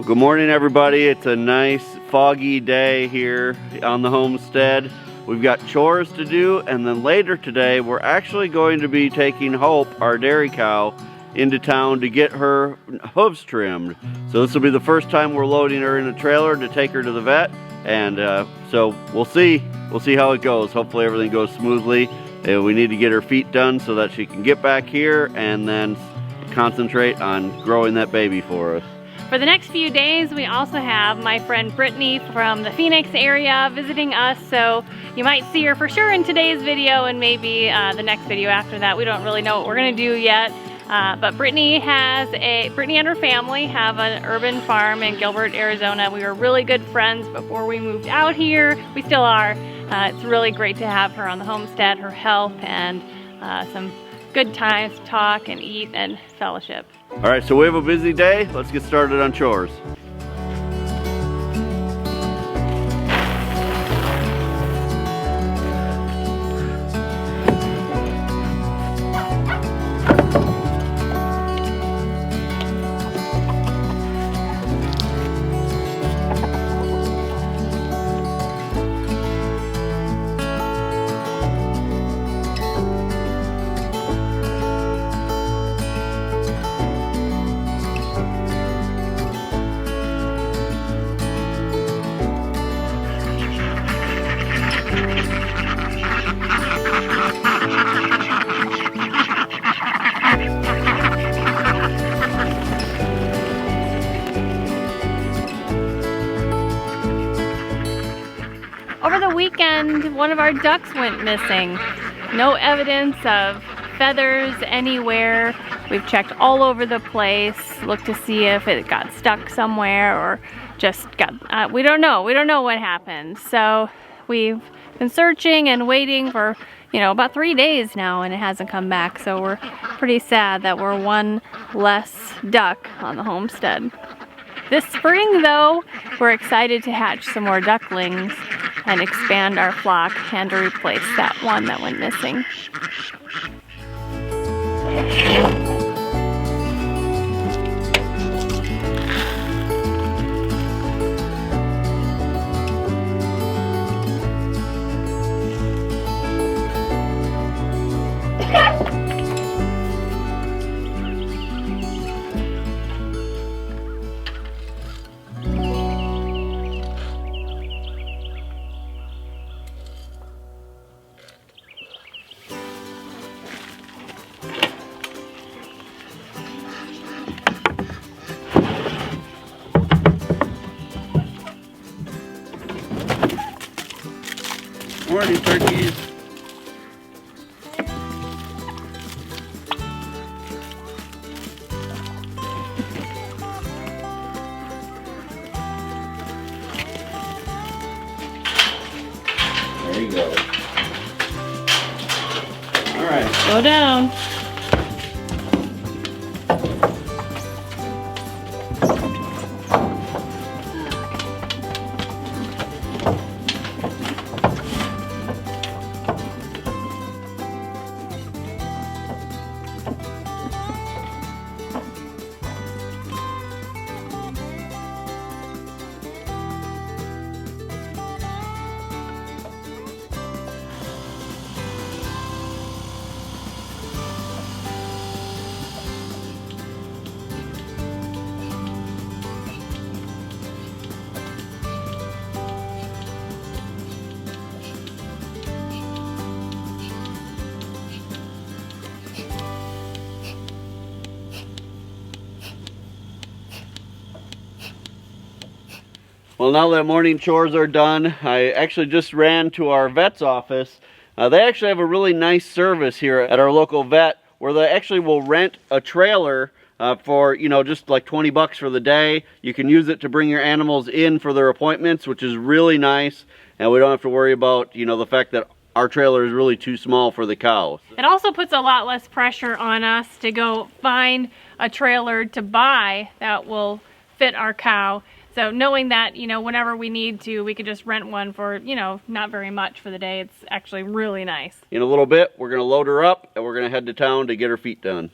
Well, good morning, everybody. It's a nice foggy day here on the homestead. We've got chores to do, and then later today we're actually going to be taking Hope, our dairy cow, into town to get her hooves trimmed. So this will be the first time we're loading her in a trailer to take her to the vet, and so we'll see how it goes. Hopefully everything goes smoothly. We need to get her feet done so that she can get back here and then concentrate on growing that baby for us. For the next few days, we also have my friend Brittany from the Phoenix area visiting us, so you might see her for sure in today's video and maybe the next video after that. We don't really know what we're gonna do yet, but Brittany and her family have an urban farm in Gilbert, Arizona. We were really good friends before we moved out here. We still are. It's really great to have her on the homestead, her help, and some good times to talk and eat and fellowship. All right, so we have a busy day. Let's get started on chores. Over the weekend, one of our ducks went missing. No evidence of feathers anywhere. We've checked all over the place, looked to see if it got stuck somewhere or just got, we don't know what happened. So we've been searching and waiting for, about 3 days now, and it hasn't come back. So we're pretty sad that we're one less duck on the homestead. This spring, though, we're excited to hatch some more ducklings and expand our flock and to replace that one that went missing. Morning, turkeys. There you go. All right. Go down. Well, now that morning chores are done, I actually just ran to our vet's office. They actually have a really nice service here at our local vet where they actually will rent a trailer for, just like 20 bucks for the day. You can use it to bring your animals in for their appointments, which is really nice. And we don't have to worry about, the fact that our trailer is really too small for the cows. It also puts a lot less pressure on us to go find a trailer to buy that will fit our cow. So knowing that, whenever we need to, we could just rent one for, not very much for the day. It's actually really nice. In a little bit, we're gonna load her up and we're gonna head to town to get her feet done.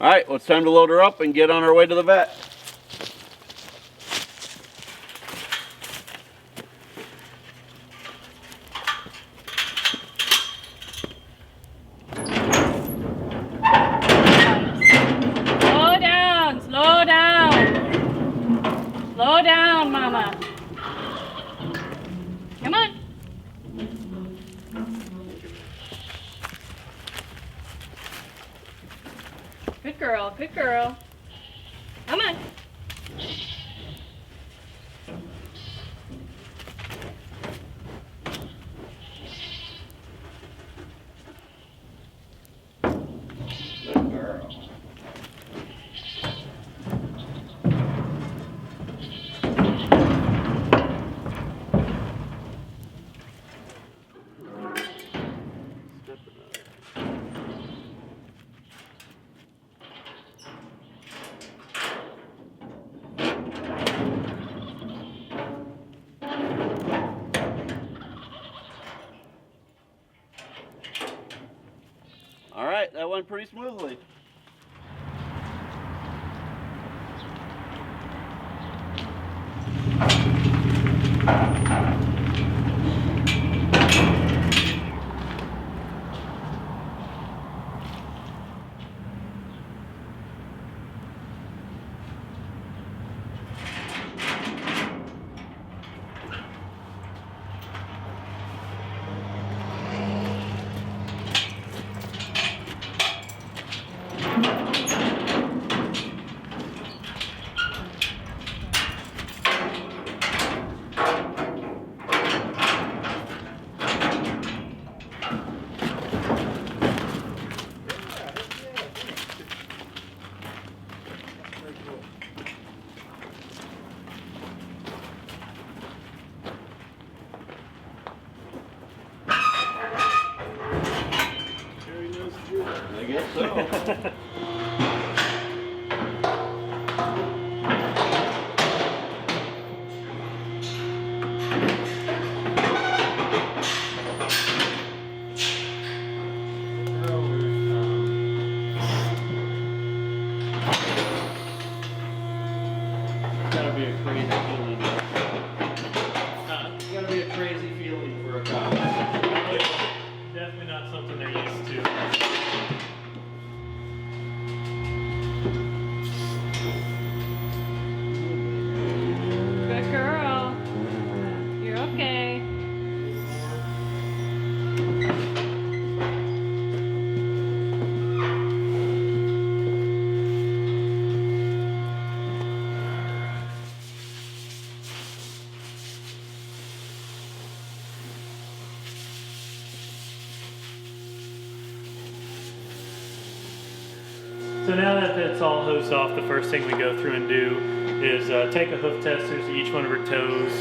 All right, well, it's time to load her up and get on our way to the vet. Slow down, Mama. Come on. Good girl, good girl. Come on. Good girl. All right, that went pretty smoothly. I guess so. Gotta be a crazy feeling. Gotta be a crazy feeling for a cow. Definitely not something they're used to. Good girl. You're okay. So now that it's all hosed off, the first thing we go through and do is take a hoof tester to each one of her toes,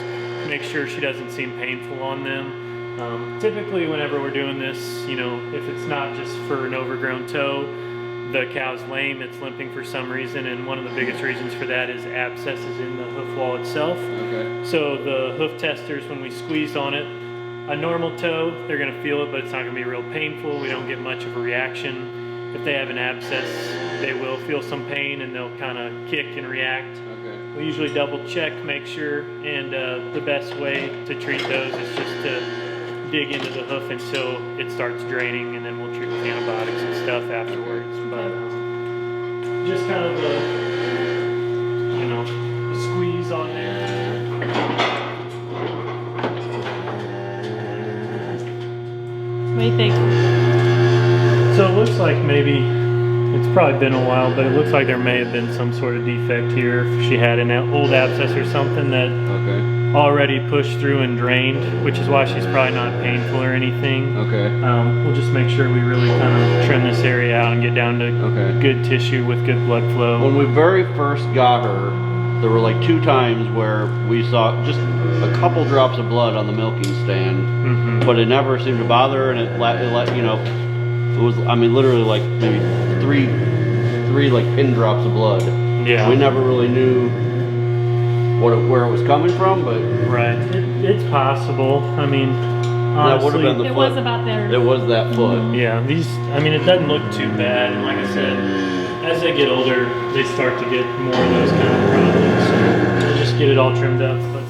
make sure she doesn't seem painful on them. Typically whenever we're doing this, you know, if it's not just for an overgrown toe, the cow's lame, it's limping for some reason, and one of the biggest reasons for that is abscesses in the hoof wall itself. Okay. So the hoof testers, when we squeeze on it, a normal toe, they're gonna feel it, but it's not gonna be real painful. We don't get much of a reaction. If they have an abscess, they will feel some pain and they'll kind of kick and react. Okay. We usually double check, make sure, and the best way to treat those is just to dig into the hoof until it starts draining, and then we'll treat with antibiotics and stuff afterwards. But just kind of a, you know, a squeeze on there. What do you think? So it looks like maybe, it's probably been a while, but it looks like there may have been some sort of defect here. If she had an old abscess or something that already pushed through and drained, which is why she's probably not painful or anything. Okay. We'll just make sure we really kind of trim this area out and get down to good tissue with good blood flow. When we very first got her, there were like 2 times where we saw just a couple drops of blood on the milking stand, but it never seemed to bother her, and it let you know, it was, I mean, literally like maybe three like pin drops of blood. Yeah. We never really knew where it was coming from, but right, it's possible. I mean, honestly, that would have been the It foot. was about there. It was that foot. Yeah, these, I mean, it doesn't look too bad, and like I said, as they get older, they start to get more of those kind of problems. So we'll just get it all trimmed up. But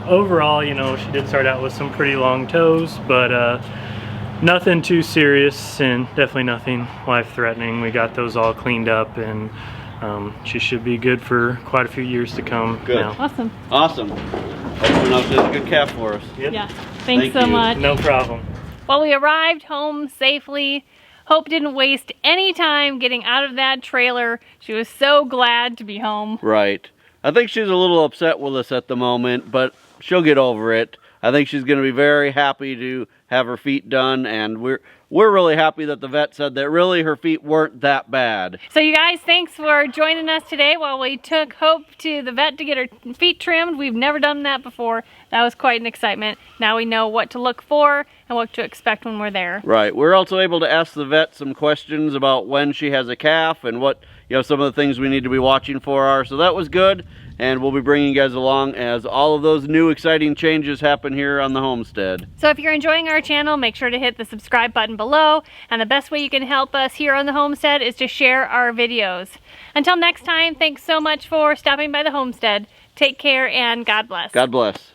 overall, you know, she did start out with some pretty long toes, but nothing too serious and definitely nothing life-threatening. We got those all cleaned up, and she should be good for quite a few years to come. Good. Now. Awesome. Awesome. Hopefully enough is a good calf for us. Yep. Yeah. Thanks Thank so you. much. No problem. Well, we arrived home safely. Hope didn't waste any time getting out of that trailer. She was so glad to be home. Right. I think she's a little upset with us at the moment, but she'll get over it. I think she's going to be very happy to have her feet done, and we're really happy that the vet said that really her feet weren't that bad. So you guys, thanks for joining us today while we took Hope to the vet to get her feet trimmed. We've never done that before. That was quite an excitement. Now we know what to look for and what to expect when we're there. Right. We're also able to ask the vet some questions about when she has a calf and what, you know, some of the things we need to be watching for are. So that was good, and we'll be bringing you guys along as all of those new exciting changes happen here on the homestead. So if you're enjoying our channel, make sure to hit the subscribe button below. And the best way you can help us here on the homestead is to share our videos. Until next time, thanks so much for stopping by the homestead. Take care and God bless. God bless.